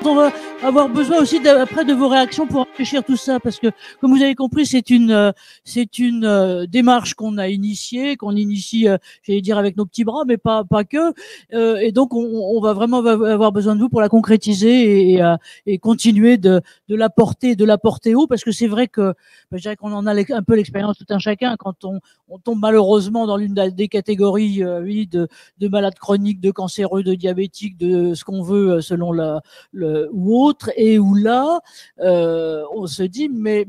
on va avoir besoin aussi après de vos réactions pour réfléchir tout ça, parce que comme vous avez compris, c'est une démarche qu'on a initiée, qu'on initie, j'allais dire avec nos petits bras, mais pas que. Et donc on va vraiment avoir besoin de vous pour la concrétiser et continuer de la porter haut, parce que c'est vrai que je dirais qu'on en a un peu l'expérience tout un chacun quand on tombe malheureusement dans l'une des catégories oui, de malades chroniques, de cancéreux, de diabétiques, de ce qu'on veut selon ou autre, et où là on se dit mais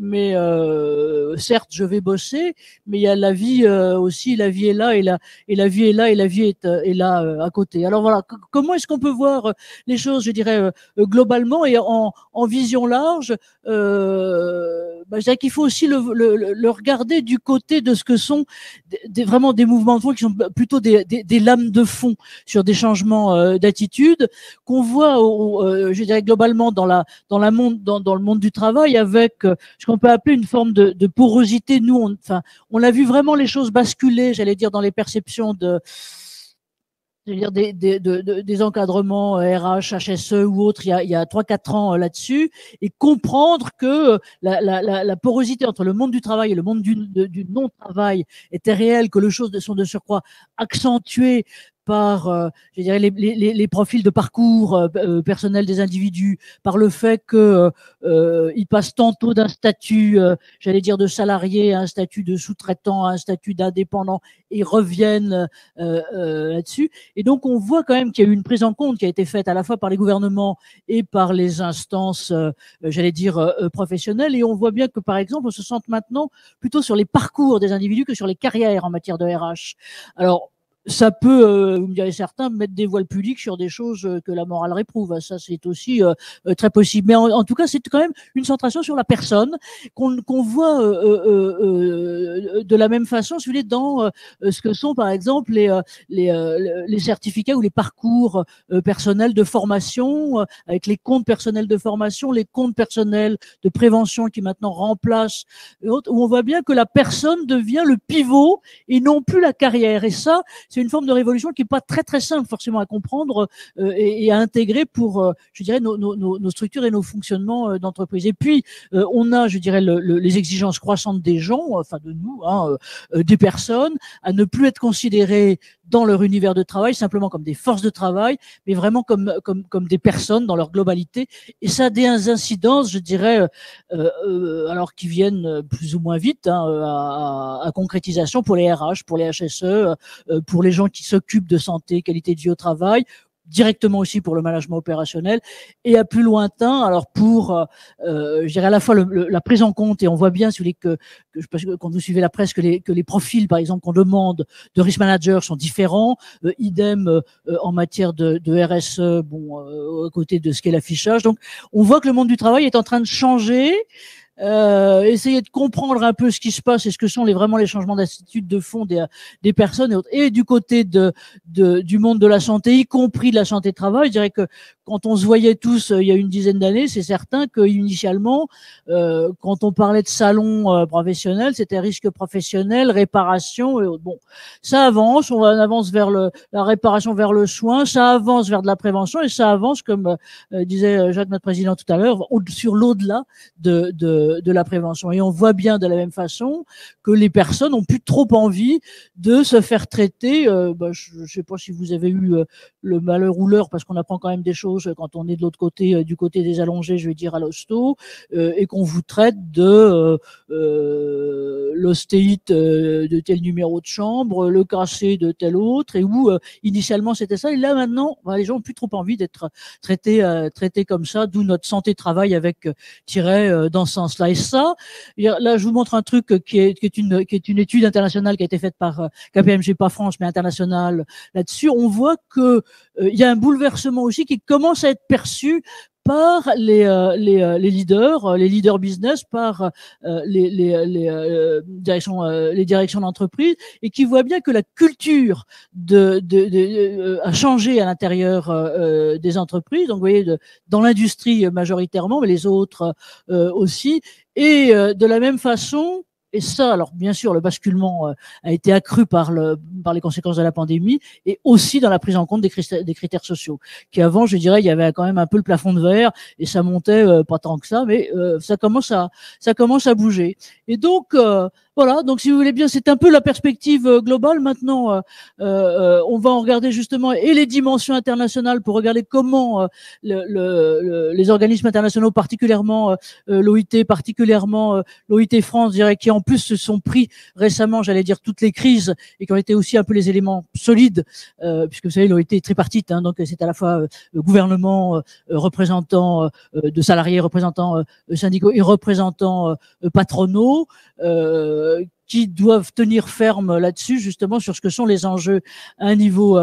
certes je vais bosser, mais il y a la vie aussi, la vie est là, et la vie est là, et la vie est là à côté. Alors voilà, comment est-ce qu'on peut voir les choses, je dirais globalement et en vision large? Je dirais qu'il faut aussi le regarder du côté de ce que sont vraiment des mouvements de fond qui sont plutôt des lames de fond sur des changements d'attitude qu'on voit, je dirais globalement dans le monde du travail, avec ce qu'on peut appeler une forme de porosité. Nous, on a vu vraiment les choses basculer, j'allais dire, dans les perceptions des encadrements RH, HSE ou autres il y a 3-4 ans là-dessus, et comprendre que la porosité entre le monde du travail et le monde du non-travail était réelle, que les choses sont de surcroît accentuées par je dirais les profils de parcours personnel des individus, par le fait que ils passent tantôt d'un statut j'allais dire de salarié à un statut de sous-traitant, à un statut d'indépendant, et reviennent là-dessus. Et donc on voit quand même qu'il y a eu une prise en compte qui a été faite à la fois par les gouvernements et par les instances j'allais dire professionnelles, et on voit bien que par exemple on se sente maintenant plutôt sur les parcours des individus que sur les carrières en matière de RH. Alors ça peut, vous me direz certains, mettre des voiles pudiques sur des choses que la morale réprouve. Ça, c'est aussi très possible. Mais en tout cas, c'est quand même une centration sur la personne qu'on voit de la même façon, si vous voulez, dans ce que sont, par exemple, les certificats ou les parcours personnels de formation, avec les comptes personnels de formation, les comptes personnels de prévention qui maintenant remplacent, où on voit bien que la personne devient le pivot et non plus la carrière. Et ça, c'est une forme de révolution qui n'est pas très très simple forcément à comprendre et à intégrer pour, je dirais, nos structures et nos fonctionnements d'entreprise. Et puis, on a, je dirais, les exigences croissantes des gens, enfin de nous, des personnes, à ne plus être considérées dans leur univers de travail simplement comme des forces de travail, mais vraiment comme des personnes dans leur globalité. Et ça a des incidences, je dirais, alors qui viennent plus ou moins vite à concrétisation pour les RH, pour les HSE, pour les gens qui s'occupent de santé, qualité de vie au travail, directement aussi pour le management opérationnel, et à plus lointain, alors pour, je dirais à la fois la prise en compte, et on voit bien, si vous voulez, que quand vous suivez la presse, que les profils, par exemple, qu'on demande de risk manager sont différents, idem en matière de RSE, à côté de ce qu'est l'affichage. Donc, on voit que le monde du travail est en train de changer. Essayer de comprendre un peu ce qui se passe et ce que sont vraiment les changements d'attitude de fond des personnes et autres. Et du côté du monde de la santé, y compris de la santé de travail, je dirais que quand on se voyait tous il y a une dizaine d'années, c'est certain que initialement, quand on parlait de salon professionnel, c'était risque professionnel, réparation et autres. Bon, ça avance, on avance vers la réparation, vers le soin, ça avance vers de la prévention, et ça avance, comme disait Jacques, notre président tout à l'heure, sur l'au-delà de la prévention. Et on voit bien de la même façon que les personnes ont plus trop envie de se faire traiter. Je ne sais pas si vous avez eu le malheur ou l'heure, parce qu'on apprend quand même des choses quand on est de l'autre côté, du côté des allongés, je veux dire à l'hosto, et qu'on vous traite de l'ostéite de tel numéro de chambre, le cassé de tel autre, et où initialement c'était ça, et là maintenant les gens ont plus trop envie d'être traités comme ça, d'où notre santé travail avec dans ce sens-là. Et ça, là je vous montre un truc qui est une étude internationale qui a été faite par KPMG, pas France mais internationale là-dessus. On voit que il y a un bouleversement aussi qui commence à être perçu par les leaders business, par les directions d'entreprise, et qui voient bien que la culture a changé à l'intérieur des entreprises. Donc vous voyez, dans l'industrie majoritairement, mais les autres aussi. Et de la même façon, Et ça, alors bien sûr, le basculement a été accru par les conséquences de la pandémie et aussi dans la prise en compte des critères sociaux. Qui avant, je dirais, il y avait quand même un peu le plafond de verre et ça montait pas tant que ça, mais ça commence à bouger. Et donc voilà. Donc si vous voulez bien, c'est un peu la perspective globale. Maintenant, on va en regarder justement et les dimensions internationales pour regarder comment les organismes internationaux, particulièrement l'OIT, particulièrement l'OIT France, je dirais, qui en plus se sont pris récemment, j'allais dire, toutes les crises et qui ont été aussi un peu les éléments solides, puisque vous savez, l'OIT est tripartite, hein, donc c'est à la fois gouvernement, représentants de salariés, représentants syndicaux et représentants patronaux, qui doivent tenir ferme là-dessus, justement, sur ce que sont les enjeux à un niveau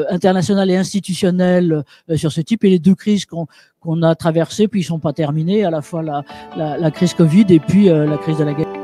international et institutionnel sur ce type, et les deux crises qu'on a traversées, puis ils ne sont pas terminées, à la fois la crise Covid et puis la crise de la guerre.